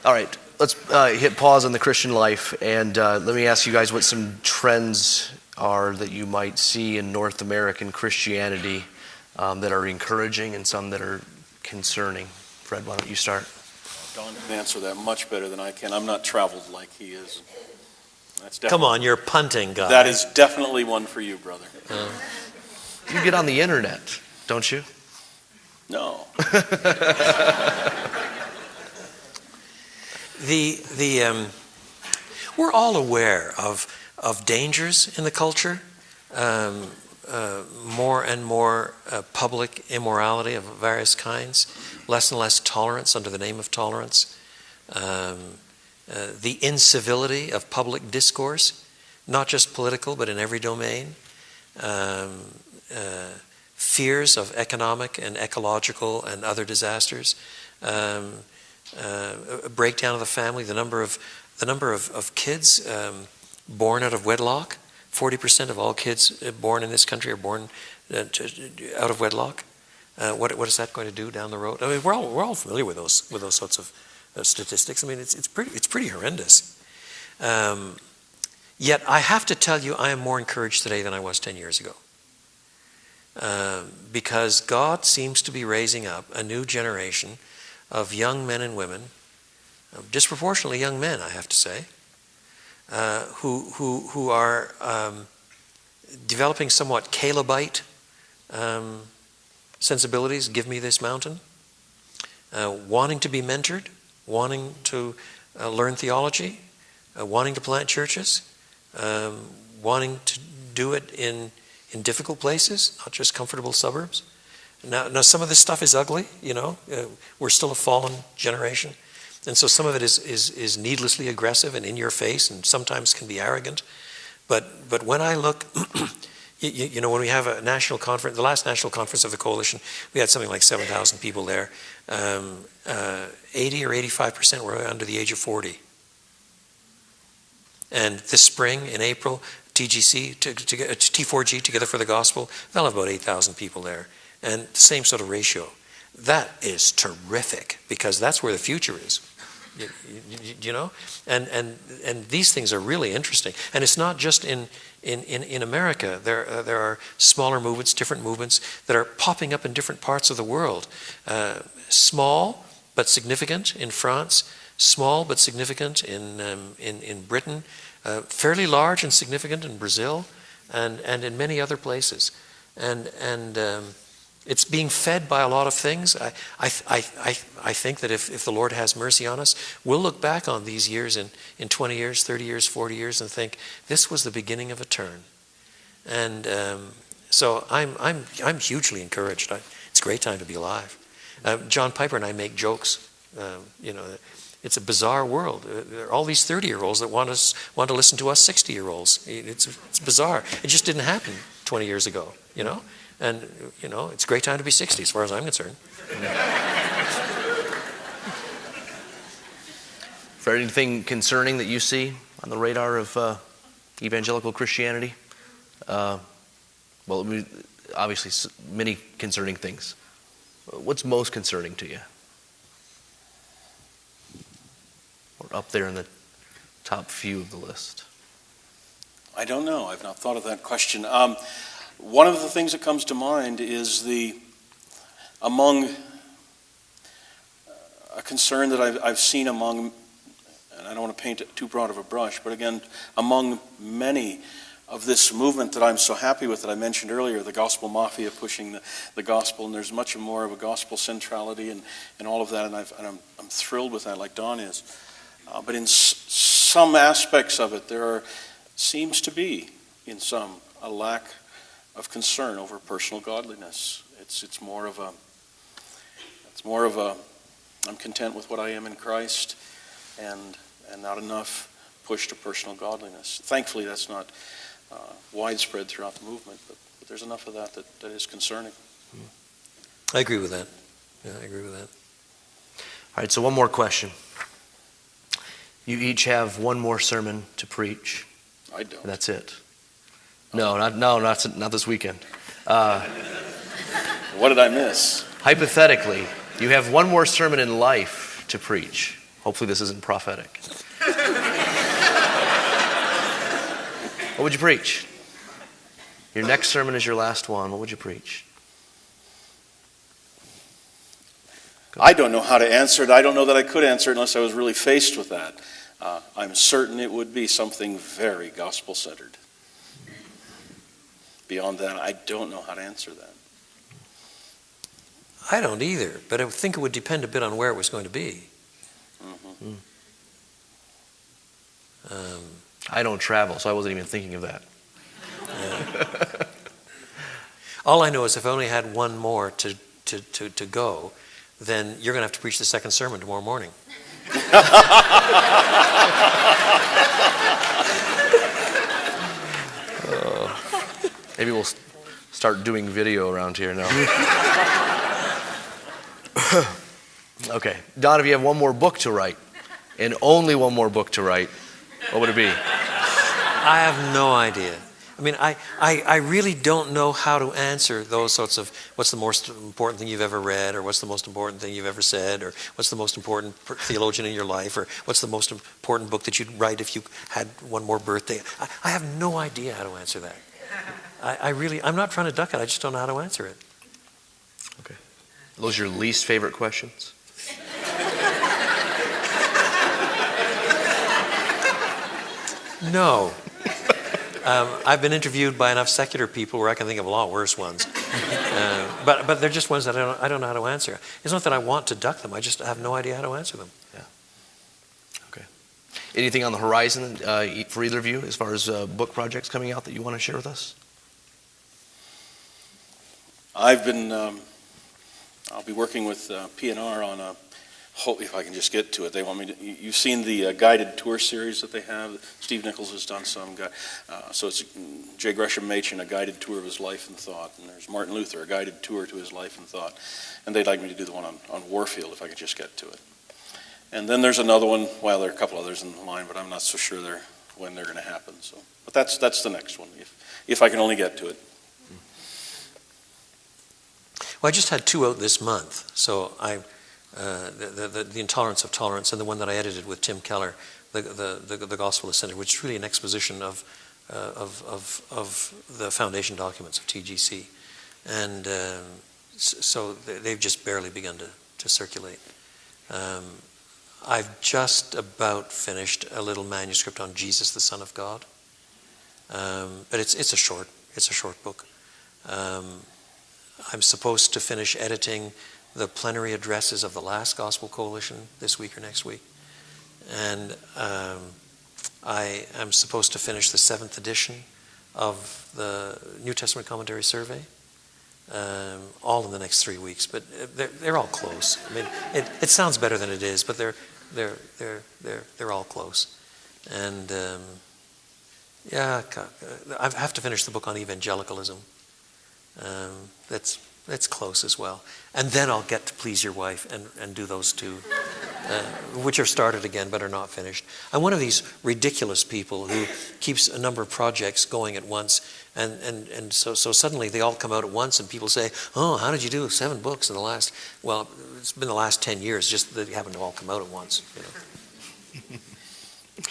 All right, let's hit pause on the Christian life, and let me ask you guys what some trends are that you might see in North American Christianity that are encouraging and some that are concerning. Fred, why don't you start? Don can answer that much better than I can. I'm not traveled like he is. Come on, you're punting, guy. That is definitely one for you, brother. You get on the internet, don't you? No. We're all aware of dangers in the culture, more and more public immorality of various kinds, less and less tolerance under the name of tolerance, the incivility of public discourse, not just political but in every domain, fears of economic and ecological and other disasters, a breakdown of the family, the number of kids born out of wedlock. 40% of all kids born in this country are born out of wedlock. What is that going to do down the road? I mean, we're all familiar with those sorts of statistics. I mean, it's pretty horrendous. Yet I have to tell you, I am more encouraged today than I was 10 years ago. Because God seems to be raising up a new generation of young men and women, disproportionately young men, I have to say, who are developing somewhat Calebite sensibilities. Give me this mountain, wanting to be mentored, wanting to learn theology, wanting to plant churches, wanting to do it in difficult places, not just comfortable suburbs. Now some of this stuff is ugly, you know. We're still a fallen generation. And so some of it is needlessly aggressive and in your face and sometimes can be arrogant. But when I look, you know, when we have a national conference, the last national conference of the coalition, we had something like 7,000 people there. 80 or 85% were under the age of 40. And this spring, in April, TGC, T4G, Together for the Gospel, they'll have about 8,000 people there. And the same sort of ratio. That is terrific, because that's where the future is. You know? And these things are really interesting. And it's not just in America. There are smaller movements, different movements that are popping up in different parts of the world. Small but significant in France, small but significant in Britain, fairly large and significant in Brazil, and in many other places. And it's being fed by a lot of things. I think that if the Lord has mercy on us, we'll look back on these years in 20 years, 30 years, 40 years and think, this was the beginning of a turn. And so I'm hugely encouraged. It's a great time to be alive. John Piper and I make jokes. You know, it's a bizarre world. There are all these 30-year-olds that want to listen to us 60-year-olds. It's bizarre. It just didn't happen 20 years ago, you know? And, you know, it's a great time to be 60 as far as I'm concerned. For anything concerning that you see on the radar of evangelical Christianity? Well, obviously many concerning things. What's most concerning to you? Or up there in the top few of the list? I don't know. I've not thought of that question. One of the things that comes to mind is among a concern that I've seen among, and I don't want to paint it too broad of a brush, but again, among many of this movement that I'm so happy with that I mentioned earlier, the gospel mafia pushing the gospel, and there's much more of a gospel centrality and all of that, and I'm thrilled with that, like Don is. But in some aspects of it, there seems to be, in some, a lack of concern over personal godliness. It's more of a I'm content with what I am in Christ, and not enough push to personal godliness. Thankfully, that's not widespread throughout the movement, but there's enough of that is concerning. I agree with that. Yeah, I agree with that. All right, so one more question. You each have one more sermon to preach. I don't. That's it. No, not this weekend. What did I miss? Hypothetically, you have one more sermon in life to preach. Hopefully this isn't prophetic. What would you preach? Your next sermon is your last one. What would you preach? I don't know how to answer it. I don't know that I could answer it unless I was really faced with that. I'm certain it would be something very gospel-centered. Beyond that, I don't know how to answer that. I don't either, but I think it would depend a bit on where it was going to be. Mm-hmm. I don't travel, so I wasn't even thinking of that. Yeah. All I know is if I only had one more to go, then you're going to have to preach the second sermon tomorrow morning. Maybe we'll start doing video around here now. Okay. Don, if you have one more book to write, and only one more book to write, what would it be? I have no idea. I mean, I really don't know how to answer those sorts of what's the most important thing you've ever read, or what's the most important thing you've ever said, or what's the most important theologian in your life, or what's the most important book that you'd write if you had one more birthday. I have no idea how to answer that. I'm not trying to duck it. I just don't know how to answer it. Okay. Are those your least favorite questions? No. I've been interviewed by enough secular people where I can think of a lot worse ones. But they're just ones that I don't know how to answer. It's not that I want to duck them. I just have no idea how to answer them. Yeah. Okay. Anything on the horizon for either of you as far as book projects coming out that you want to share with us? I've been, I'll be working with P&R on a, hope if I can just get to it. They want me to, you've seen the guided tour series that they have. Steve Nichols has done some. So it's J. Gresham Machen, a guided tour of his life and thought. And there's Martin Luther, a guided tour to his life and thought. And they'd like me to do the one on Warfield if I could just get to it. And then there's another one, well, there are a couple others in line, but I'm not so sure when they're going to happen. So, but that's the next one, if I can only get to it. Well, I just had 2 out this month. So the Intolerance of Tolerance, and the one that I edited with Tim Keller, the Gospel Ascended, which is really an exposition of the foundation documents of TGC. And so they've just barely begun to circulate. I've just about finished a little manuscript on Jesus, the Son of God. But it's a short book. I'm supposed to finish editing the plenary addresses of the last Gospel Coalition this week or next week. And I am supposed to finish the 7th edition of the New Testament Commentary Survey, all in the next 3 weeks. But they're all close. I mean, it sounds better than it is, but they're all close. And yeah, I have to finish the book on evangelicalism. That's close as well. And then I'll get to Please Your Wife and do those 2, which are started again but are not finished. I'm one of these ridiculous people who keeps a number of projects going at once, and so suddenly they all come out at once, and people say, "Oh, how did you do 7 books in the last?" Well, it's been the last 10 years, just that they haven't all come out at once. You know.